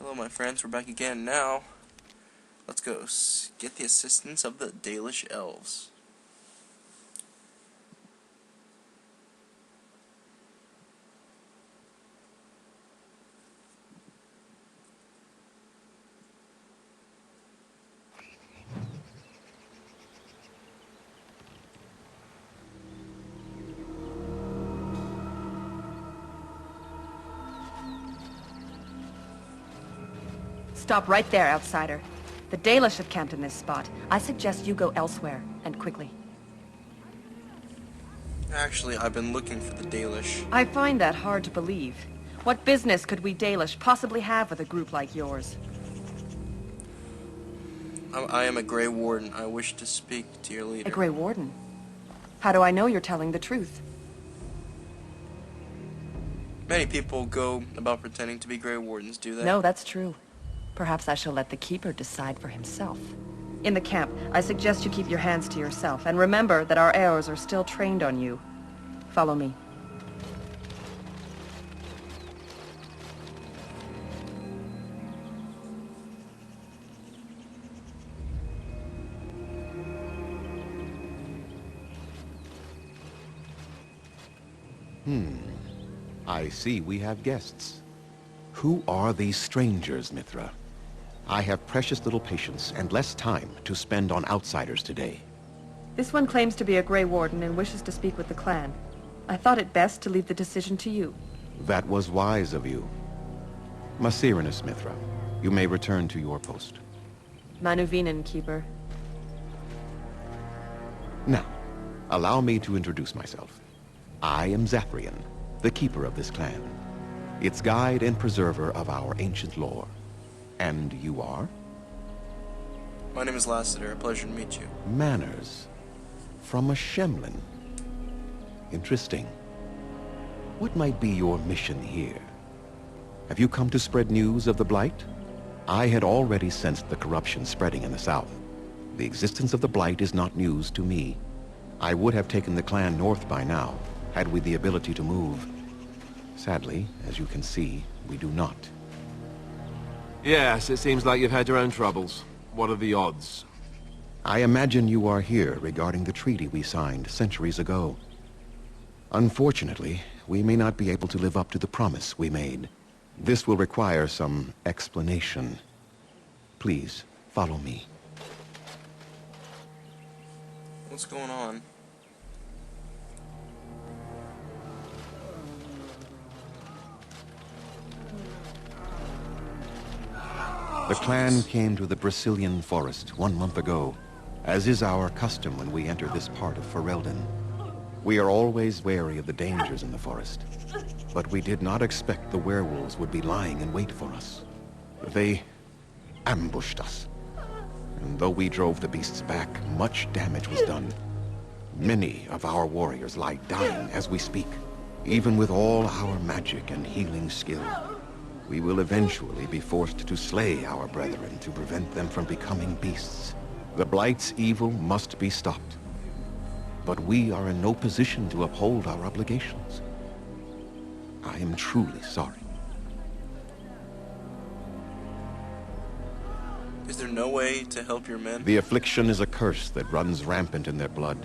Hello my friends, we're back again. Now, let's go get the assistance of the Dalish elves. Stop right there, outsider. The Dalish have camped in this spot. I suggest you go elsewhere, and quickly. Actually, I've been looking for the Dalish. I find that hard to believe. What business could we Dalish possibly have with a group like yours? I am a Grey Warden. I wish to speak to your leader. A Grey Warden? How do I know you're telling the truth? Many people go about pretending to be Grey Wardens, do they? No, that's true. Perhaps I shall let the Keeper decide for himself. In the camp, I suggest you keep your hands to yourself, and remember that our arrows are still trained on you. Follow me. I see we have guests. Who are these strangers, Mithra? I have precious little patience and less time to spend on outsiders today. This one claims to be a Grey Warden and wishes to speak with the clan. I thought it best to leave the decision to you. That was wise of you. Maserenus, Mithra, you may return to your post. Manuvinen, Keeper. Now, allow me to introduce myself. I am Zathrian, the keeper of this clan, its guide and preserver of our ancient lore. And you are? My name is Lassiter. A pleasure to meet you. Manners. From a Shemlin. Interesting. What might be your mission here? Have you come to spread news of the Blight? I had already sensed the corruption spreading in the south. The existence of the Blight is not news to me. I would have taken the clan north by now, had we the ability to move. Sadly, as you can see, we do not. Yes, it seems like you've had your own troubles. What are the odds? I imagine you are here regarding the treaty we signed centuries ago. Unfortunately, we may not be able to live up to the promise we made. This will require some explanation. Please, follow me. What's going on? The clan came to the Brazilian forest 1 month ago, as is our custom when we enter this part of Ferelden. We are always wary of the dangers in the forest, but we did not expect the werewolves would be lying in wait for us. They ambushed us, and though we drove the beasts back, much damage was done. Many of our warriors lie dying as we speak, even with all our magic and healing skill. We will eventually be forced to slay our brethren to prevent them from becoming beasts. The Blight's evil must be stopped. But we are in no position to uphold our obligations. I am truly sorry. Is there no way to help your men? The affliction is a curse that runs rampant in their blood,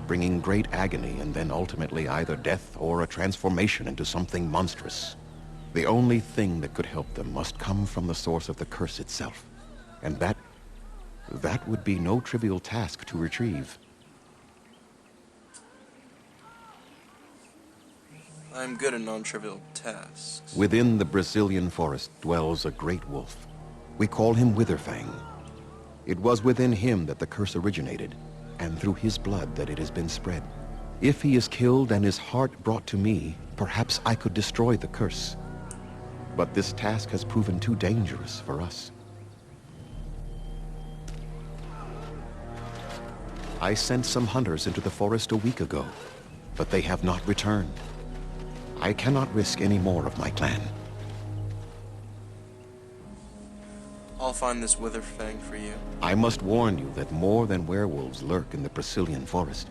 bringing great agony and then ultimately either death or a transformation into something monstrous. The only thing that could help them must come from the source of the curse itself. And that would be no trivial task to retrieve. I'm good at non-trivial tasks. Within the Brazilian forest dwells a great wolf. We call him Witherfang. It was within him that the curse originated, and through his blood that it has been spread. If he is killed and his heart brought to me, perhaps I could destroy the curse. But this task has proven too dangerous for us. I sent some hunters into the forest a week ago, but they have not returned. I cannot risk any more of my clan. I'll find this Witherfang for you. I must warn you that more than werewolves lurk in the Brazilian forest.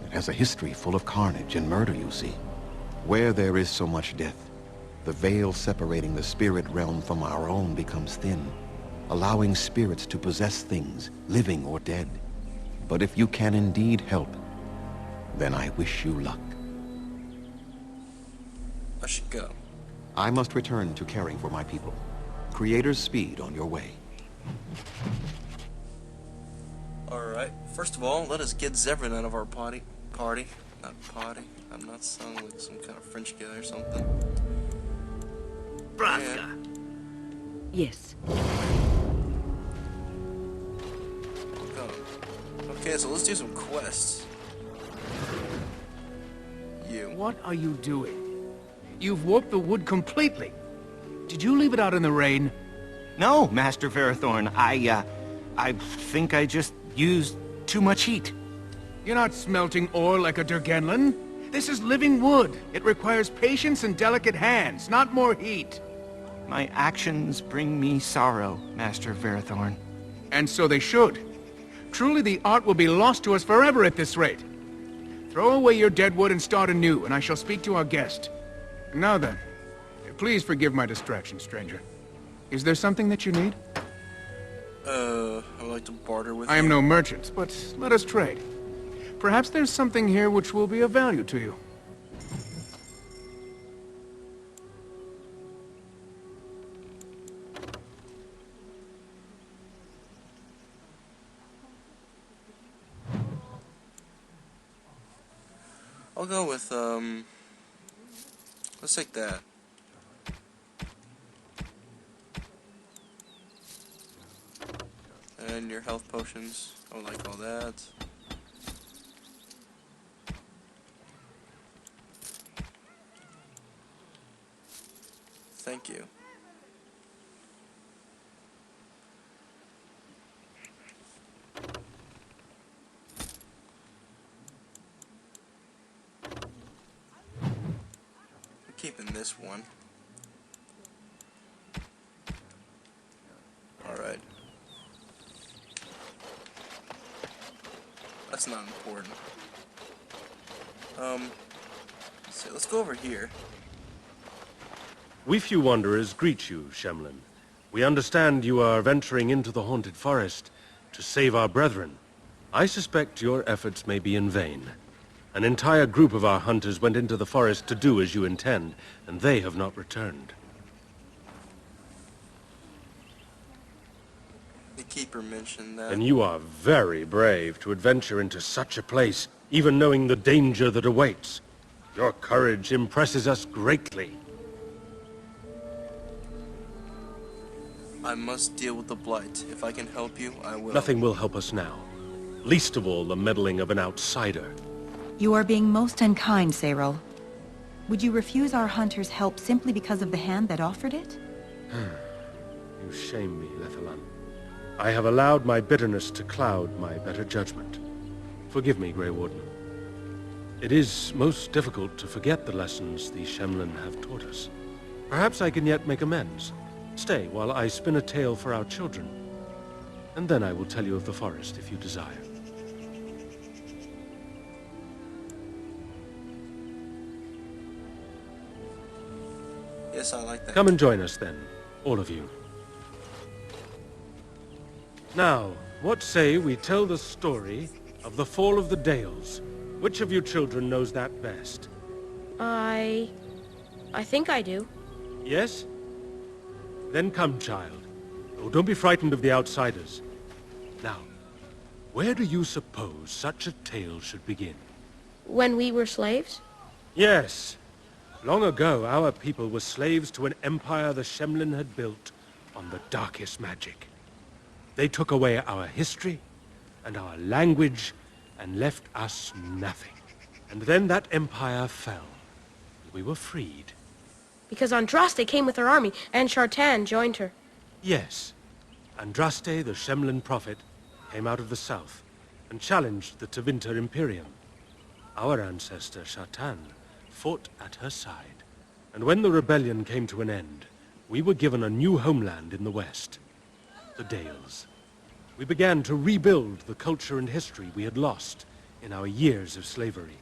It has a history full of carnage and murder, you see. Where there is so much death, the veil separating the spirit realm from our own becomes thin, allowing spirits to possess things, living or dead. But if you can indeed help, then I wish you luck. I should go. I must return to caring for my people. Creator's speed on your way. Alright, first of all, let us get Zevran out of our party. Not potty. I'm not sounding like some kind of French guy or something. Braska. Yes. Go. Okay, so let's do some quests. You. What are you doing? You've warped the wood completely. Did you leave it out in the rain? No, Master Verathorn. I think I just used too much heat. You're not smelting ore like a Durgenlin. This is living wood. It requires patience and delicate hands, not more heat. My actions bring me sorrow, Master Verathorn. And so they should. Truly the art will be lost to us forever at this rate. Throw away your dead wood and start anew, and I shall speak to our guest. Now then, please forgive my distraction, stranger. Is there something that you need? I would like to barter with you. I am no merchant, but let us trade. Perhaps there's something here which will be of value to you. I'll go with, let's take that. And your health potions. I would like all that. Thank you. I'm keeping this one. Alright. That's not important. So let's go over here. We few wanderers greet you, Shemlin. We understand you are venturing into the haunted forest to save our brethren. I suspect your efforts may be in vain. An entire group of our hunters went into the forest to do as you intend, and they have not returned. The keeper mentioned that. And you are very brave to adventure into such a place, even knowing the danger that awaits. Your courage impresses us greatly. I must deal with the blight. If I can help you, I will. Nothing will help us now. Least of all, the meddling of an outsider. You are being most unkind, Cyril. Would you refuse our hunters' help simply because of the hand that offered it? You shame me, Lethalan. I have allowed my bitterness to cloud my better judgment. Forgive me, Grey Warden. It is most difficult to forget the lessons the Shemlin have taught us. Perhaps I can yet make amends. Stay while I spin a tale for our children. And then I will tell you of the forest if you desire. Yes, I like that. Come and join us then, all of you. Now, what say we tell the story of the fall of the Dales? Which of you children knows that best? I think I do. Yes? Then come, child. Oh, don't be frightened of the outsiders. Now, where do you suppose such a tale should begin? When we were slaves? Yes. Long ago, our people were slaves to an empire the Shemlin had built on the darkest magic. They took away our history and our language and left us nothing. And then that empire fell. We were freed. Because Andraste came with her army, and Shartan joined her. Yes. Andraste, the Shemlin prophet, came out of the south and challenged the Tevinter Imperium. Our ancestor, Shartan, fought at her side. And when the rebellion came to an end, we were given a new homeland in the west, the Dales. We began to rebuild the culture and history we had lost in our years of slavery.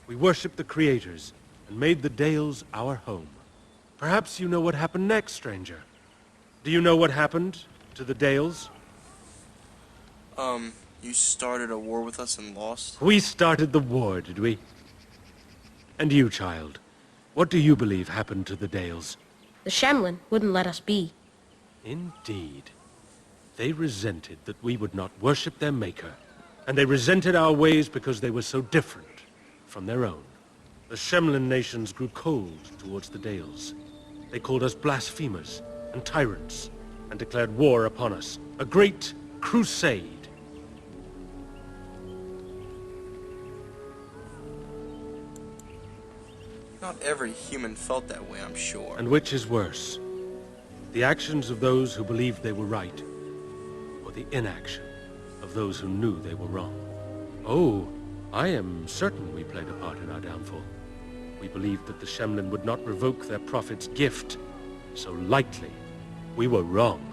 We worshipped the creators and made the Dales our home. Perhaps you know what happened next, stranger. Do you know what happened to the Dales? You started a war with us and lost? We started the war, did we? And you, child, what do you believe happened to the Dales? The Shemlin wouldn't let us be. Indeed. They resented that we would not worship their maker, and they resented our ways because they were so different from their own. The Shemlin nations grew cold towards the Dales. They called us blasphemers and tyrants, and declared war upon us. A great crusade. Not every human felt that way, I'm sure. And which is worse? The actions of those who believed they were right, or the inaction of those who knew they were wrong? Oh, I am certain we played a part in our downfall. We believed that the Shemlin would not revoke their prophet's gift so lightly. We were wrong.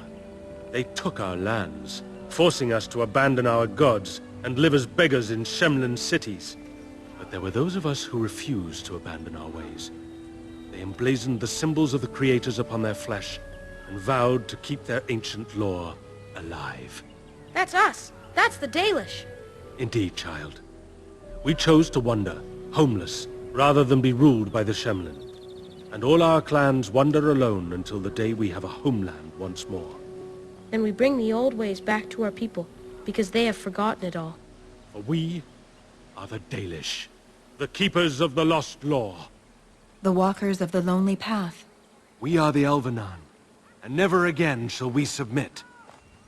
They took our lands, forcing us to abandon our gods and live as beggars in Shemlin cities. But there were those of us who refused to abandon our ways. They emblazoned the symbols of the creators upon their flesh and vowed to keep their ancient lore alive. That's us. That's the Dalish. Indeed, child. We chose to wander, homeless, rather than be ruled by the Shemlin. And all our clans wander alone until the day we have a homeland once more. Then we bring the old ways back to our people, because they have forgotten it all. For we are the Dalish, the keepers of the lost law. The walkers of the lonely path. We are the Elvenan, and never again shall we submit.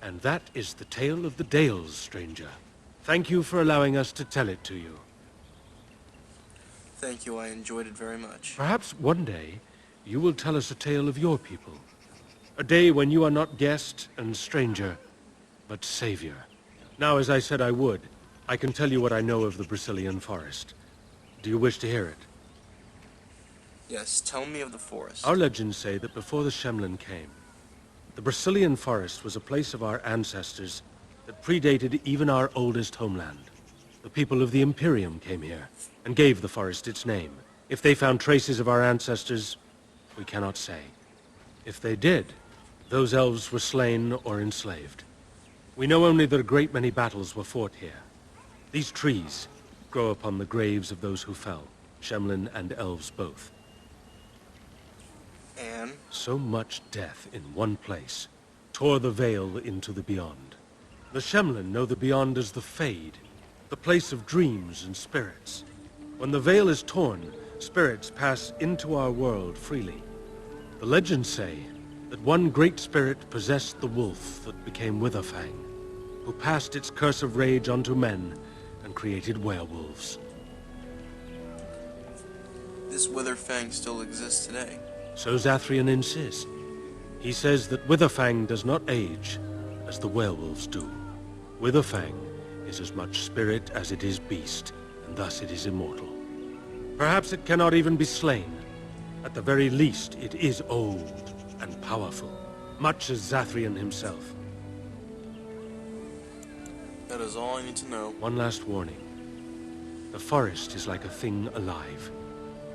And that is the tale of the Dales, stranger. Thank you for allowing us to tell it to you. Thank you, I enjoyed it very much. Perhaps one day, you will tell us a tale of your people. A day when you are not guest and stranger, but savior. Now, as I said I would, I can tell you what I know of the Brazilian forest. Do you wish to hear it? Yes, tell me of the forest. Our legends say that before the Shemlin came, the Brazilian forest was a place of our ancestors that predated even our oldest homeland. The people of the Imperium came here and gave the forest its name. If they found traces of our ancestors, we cannot say. If they did, those elves were slain or enslaved. We know only that a great many battles were fought here. These trees grow upon the graves of those who fell, Shemlin and elves both. And? So much death in one place tore the veil into the beyond. The Shemlin know the beyond as the Fade, the place of dreams and spirits. When the veil is torn, spirits pass into our world freely. The legends say that one great spirit possessed the wolf that became Witherfang, who passed its curse of rage onto men and created werewolves. This Witherfang still exists today. So Zathrian insists. He says that Witherfang does not age as the werewolves do. Witherfang is as much spirit as it is beast, and thus it is immortal. Perhaps it cannot even be slain. At the very least, it is old and powerful, much as Zathrian himself. That is all I need to know. One last warning. The forest is like a thing alive.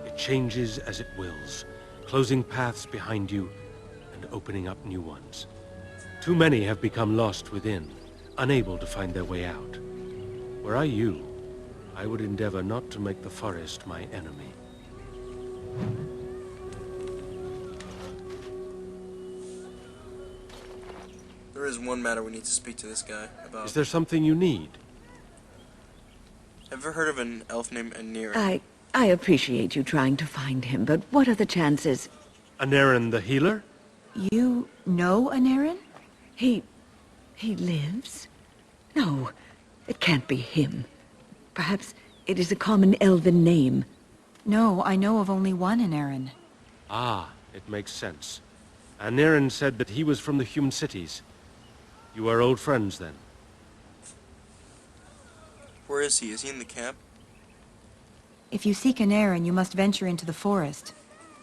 It changes as it wills, closing paths behind you and opening up new ones. Too many have become lost within, unable to find their way out. Were I you, I would endeavor not to make the forest my enemy. There is one matter we need to speak to this guy about. Is there something you need? Have you ever heard of an elf named Anirin? I appreciate you trying to find him, but what are the chances? Anaren the healer? You know Anaren? He lives? No, it can't be him. Perhaps it is a common elven name. No, I know of only one Anaren. Ah, it makes sense. Anaren said that he was from the human cities. You are old friends, then? Where is he? Is he in the camp? If you seek Anaren, you must venture into the forest.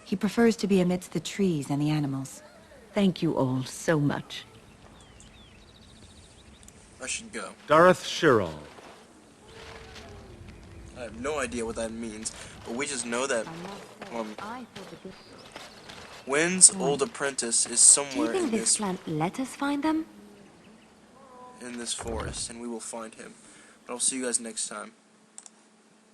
He prefers to be amidst the trees and the animals. Thank you all so much. I should go. Dareth Shirol. I have no idea what that means, but we just know that, Wynn's old apprentice is Do you somewhere think in this this plant let us find them? forest, and we will find him. But I'll see you guys next time.